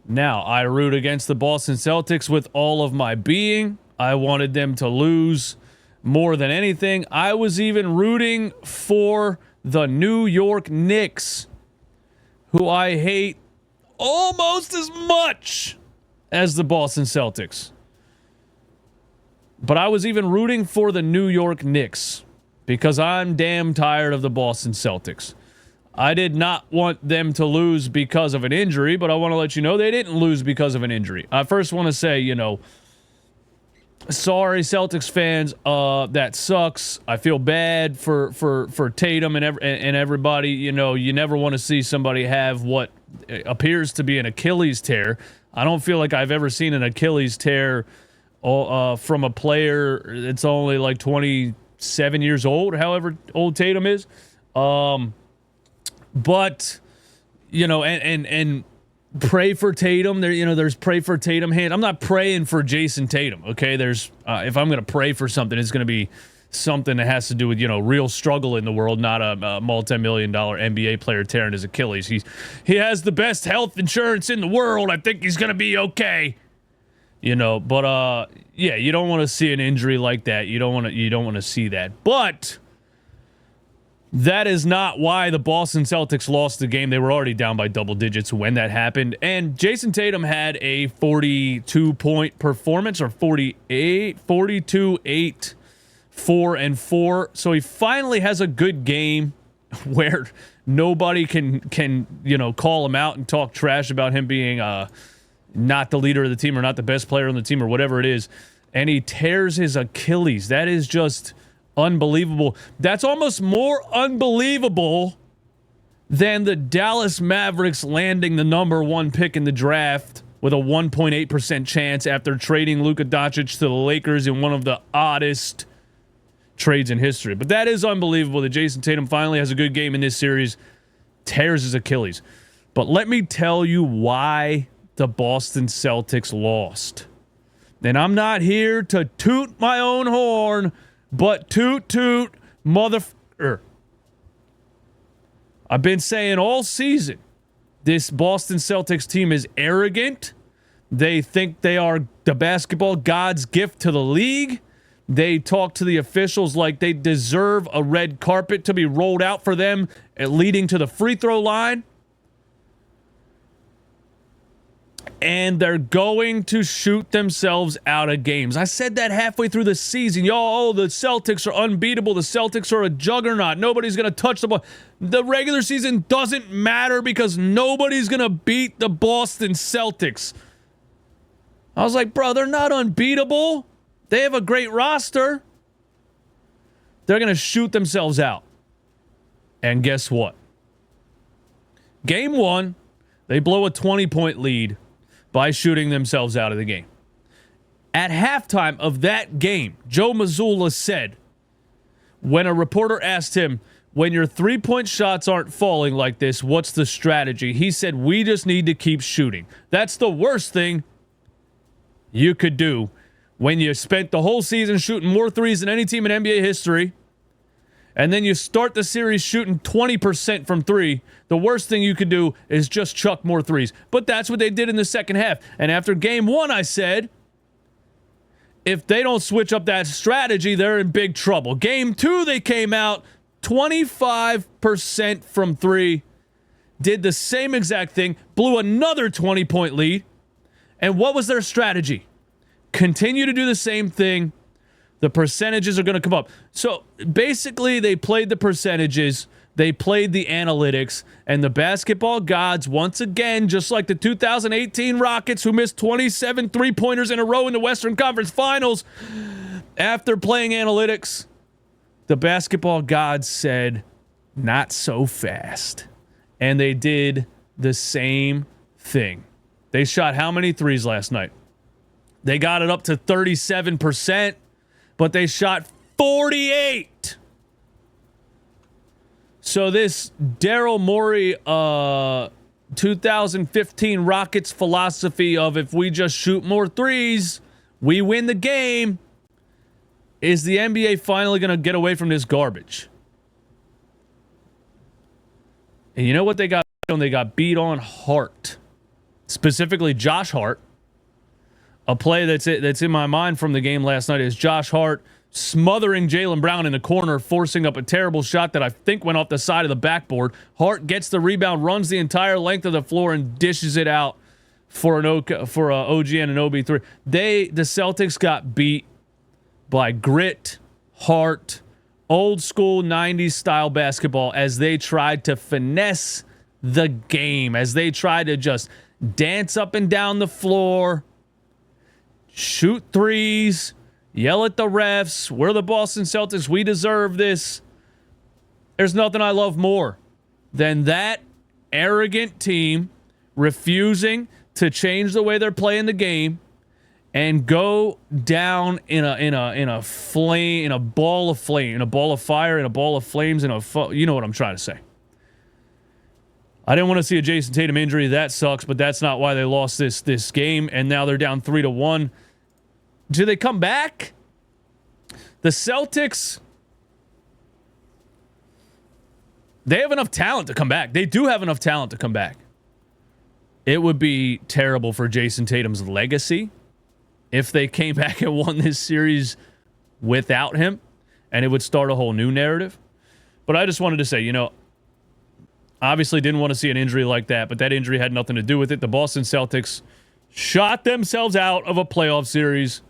Now, I root against the Boston Celtics with all of my being. I wanted them to lose more than anything. I was even rooting for the New York Knicks, who I hate almost as much as the Boston Celtics. But I was even rooting for the New York Knicks because I'm damn tired of the Boston Celtics. I did not want them to lose because of an injury, but I want to let you know they didn't lose because of an injury. I first want to say, sorry, Celtics fans. That sucks. I feel bad for Tatum and everybody. You never want to see somebody have what appears to be an Achilles tear. I don't feel like I've ever seen an Achilles tear from a player that's only like 27 years old, however old Tatum is. But and pray for Tatum. There's pray for Tatum hand. I'm not praying for Jayson Tatum. Okay, there's if I'm gonna pray for something, it's gonna be something that has to do with real struggle in the world, not a multi-million-dollar NBA player tearing his Achilles. He has the best health insurance in the world. I think he's gonna be okay. But you don't want to see an injury like that. You don't want to see that. But that is not why the Boston Celtics lost the game. They were already down by double digits when that happened. And Jayson Tatum had a 42-point performance, or 42, 8, 4, and 4. So he finally has a good game where nobody can call him out and talk trash about him being not the leader of the team or not the best player on the team or whatever it is. And he tears his Achilles. That is just unbelievable. That's almost more unbelievable than the Dallas Mavericks landing the number 1 pick in the draft with a 1.8% chance after trading Luka Doncic to the Lakers in one of the oddest trades in history. But that is unbelievable that Jayson Tatum finally has a good game in this series, tears his Achilles. But let me tell you why the Boston Celtics lost. And I'm not here to toot my own horn, but toot motherfucker. I've been saying all season, this Boston Celtics team is arrogant. They think they are the basketball god's gift to the league. They talk to the officials like they deserve a red carpet to be rolled out for them, leading to the free throw line. And they're going to shoot themselves out of games. I said that halfway through the season. The Celtics are unbeatable. The Celtics are a juggernaut. Nobody's going to touch the ball. The regular season doesn't matter because nobody's going to beat the Boston Celtics. I was like, bro, they're not unbeatable. They have a great roster. They're going to shoot themselves out. And guess what? Game 1, they blow a 20-point lead by shooting themselves out of the game. At halftime of that game, Joe Mazzulla said, when a reporter asked him, when your three-point shots aren't falling like this, what's the strategy? He said, we just need to keep shooting. That's the worst thing you could do when you spent the whole season shooting more threes than any team in NBA history, and then you start the series shooting 20% from three. The worst thing you could do is just chuck more threes. But that's what they did in the second half. And after game 1, I said, if they don't switch up that strategy, they're in big trouble. Game 2, they came out 25% from three, did the same exact thing, blew another 20-point lead. And what was their strategy? Continue to do the same thing. The percentages are going to come up. So basically, they played the percentages, they played the analytics, and the basketball gods, once again, just like the 2018 Rockets, who missed 27 three-pointers in a row in the Western Conference Finals, after playing analytics, the basketball gods said, not so fast. And they did the same thing. They shot how many threes last night? They got it up to 37%. But they shot 48. So this Daryl Morey 2015 Rockets philosophy of if we just shoot more threes, we win the game. Is the NBA finally going to get away from this garbage? And you know what they got on? They got beat on hard. specifically Josh Hart. A play that's in my mind from the game last night is Josh Hart smothering Jaylen Brown in the corner, forcing up a terrible shot that I think went off the side of the backboard. Hart gets the rebound, runs the entire length of the floor, and dishes it out for OG and an OB3. The Celtics got beat by grit, heart, old school 90s style basketball as they tried to finesse the game, as they tried to just dance up and down the floor, shoot threes, yell at the refs. We're the Boston Celtics. We deserve this. There's nothing I love more than that arrogant team refusing to change the way they're playing the game and go down in a flame, in a ball of flame, in a ball of fire, in a ball of flames, you know what I'm trying to say. I didn't want to see a Jayson Tatum injury. That sucks, but that's not why they lost this game, and now they're down 3-1. Do they come back? The Celtics, they have enough talent to come back. They do have enough talent to come back. It would be terrible for Jayson Tatum's legacy if they came back and won this series without him, and it would start a whole new narrative. But I just wanted to say, obviously didn't want to see an injury like that, but that injury had nothing to do with it. The Boston Celtics shot themselves out of a playoff series,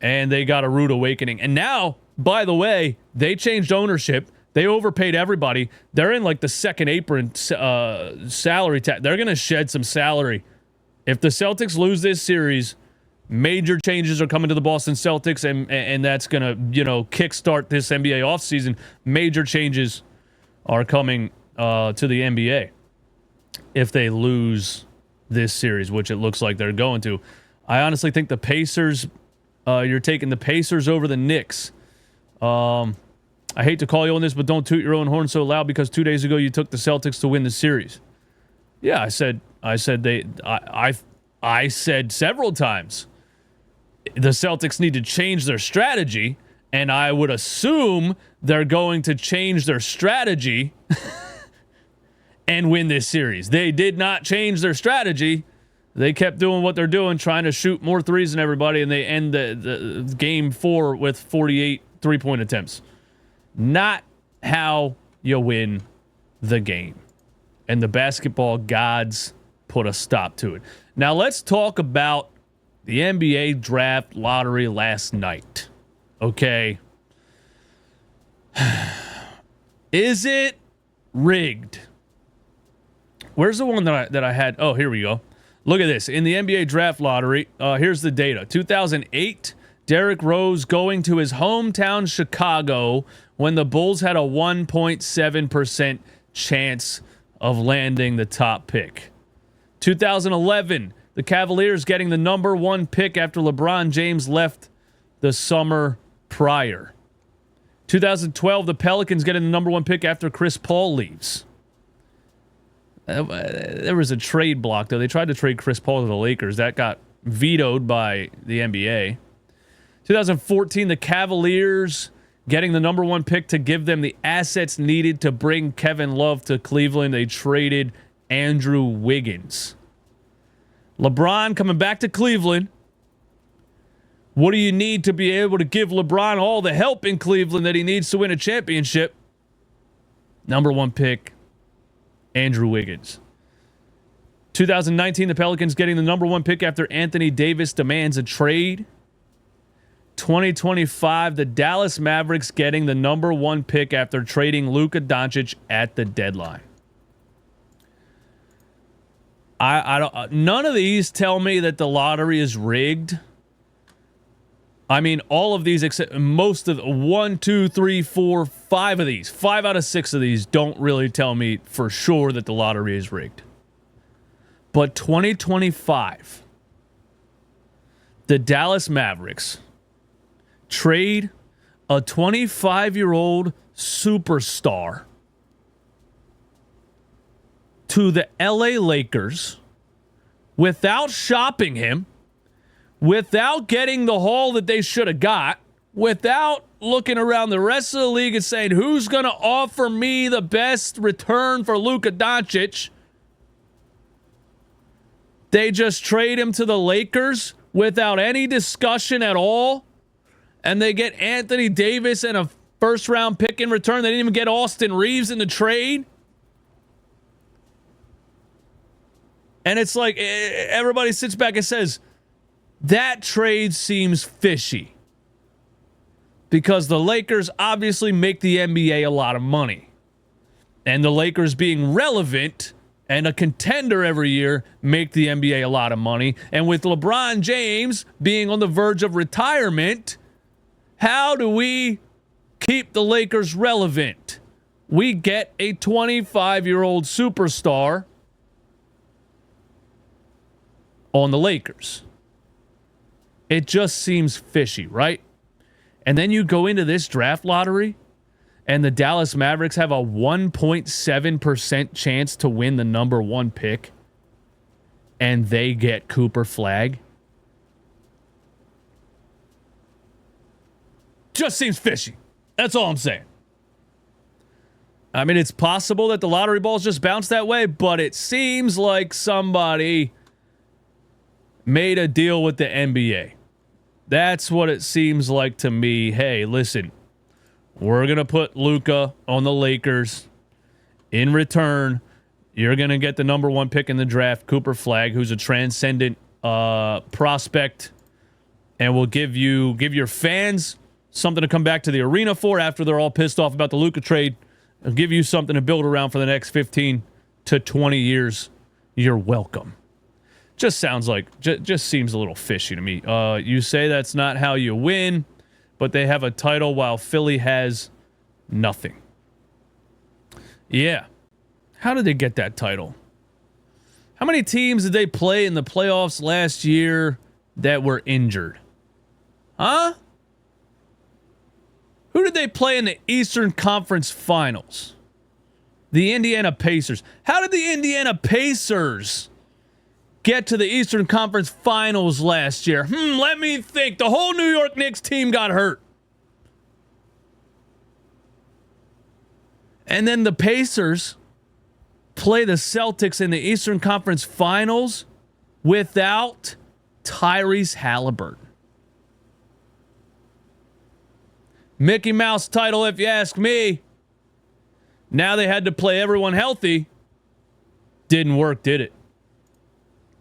and they got a rude awakening. And now, by the way, they changed ownership. They overpaid everybody. They're in like the second apron salary tax. They're going to shed some salary. If the Celtics lose this series, major changes are coming to the Boston Celtics, and that's going to, kickstart this NBA offseason. Major changes are coming to the NBA if they lose this series, which it looks like they're going to. I honestly think the Pacers, you're taking the Pacers over the Knicks. I hate to call you on this, but don't toot your own horn so loud because 2 days ago you took the Celtics to win the series. Yeah, I said several times the Celtics need to change their strategy, and I would assume they're going to change their strategy and win this series. They did not change their strategy. They kept doing what they're doing, trying to shoot more threes than everybody, and they end the game 4 with 48 three-point attempts. Not how you win the game. And the basketball gods put a stop to it. Now let's talk about the NBA draft lottery last night. Okay. Is it rigged? Where's the one that I had? Oh, here we go. Look at this. In the NBA draft lottery, here's the data. 2008, Derrick Rose going to his hometown Chicago when the Bulls had a 1.7% chance of landing the top pick. 2011, the Cavaliers getting the number 1 pick after LeBron James left the summer prior. 2012, the Pelicans getting the number 1 pick after Chris Paul leaves. There was a trade block, though. They tried to trade Chris Paul to the Lakers. That got vetoed by the NBA. 2014, the Cavaliers getting the number 1 pick to give them the assets needed to bring Kevin Love to Cleveland. They traded Andrew Wiggins. LeBron coming back to Cleveland. What do you need to be able to give LeBron all the help in Cleveland that he needs to win a championship? Number 1 pick, Andrew Wiggins. 2019, the Pelicans getting the number 1 pick after Anthony Davis demands a trade. 2025, the Dallas Mavericks getting the number 1 pick after trading Luka Doncic at the deadline. I don't. None of these tell me that the lottery is rigged. I mean, all of these except most of 1, 2, 3, 4, 5 of these. 5 out of 6 of these don't really tell me for sure that the lottery is rigged. But 2025, the Dallas Mavericks trade a 25-year-old superstar to the LA Lakers without shopping him, without getting the haul that they should have got, without looking around the rest of the league and saying, who's going to offer me the best return for Luka Doncic? They just trade him to the Lakers without any discussion at all. And they get Anthony Davis and a first-round pick in return. They didn't even get Austin Reeves in the trade. And it's like everybody sits back and says, that trade seems fishy. Because the Lakers obviously make the NBA a lot of money. And the Lakers being relevant and a contender every year make the NBA a lot of money. And with LeBron James being on the verge of retirement, how do we keep the Lakers relevant? We get a 25-year-old superstar on the Lakers. It just seems fishy, right? And then you go into this draft lottery, and the Dallas Mavericks have a 1.7% chance to win the number 1 pick, and they get Cooper Flagg. Just seems fishy. That's all I'm saying. I mean, it's possible that the lottery balls just bounce that way, but it seems like somebody made a deal with the NBA. That's what it seems like to me. Hey, listen, we're going to put Luka on the Lakers. In return, you're going to get the number 1 pick in the draft, Cooper Flagg, who's a transcendent prospect, and will give your fans something to come back to the arena for after they're all pissed off about the Luka trade. It'll give you something to build around for the next 15 to 20 years. You're welcome. Just sounds like, just seems a little fishy to me. You say that's not how you win, but they have a title while Philly has nothing. Yeah. How did they get that title? How many teams did they play in the playoffs last year that were injured? Huh? Who did they play in the Eastern Conference Finals? The Indiana Pacers. How did the Indiana Pacers get to the Eastern Conference Finals last year? Let me think. The whole New York Knicks team got hurt. And then the Pacers play the Celtics in the Eastern Conference Finals without Tyrese Halliburton. Mickey Mouse title, if you ask me. Now they had to play everyone healthy. Didn't work, did it?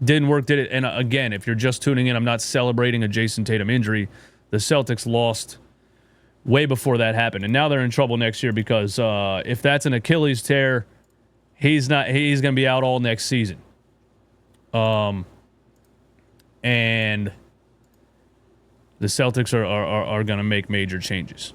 Didn't work, did it? And again, if you're just tuning in, I'm not celebrating a Jayson Tatum injury. The Celtics lost way before that happened, and now they're in trouble next year because if that's an Achilles tear, he's going to be out all next season. And the Celtics are going to make major changes.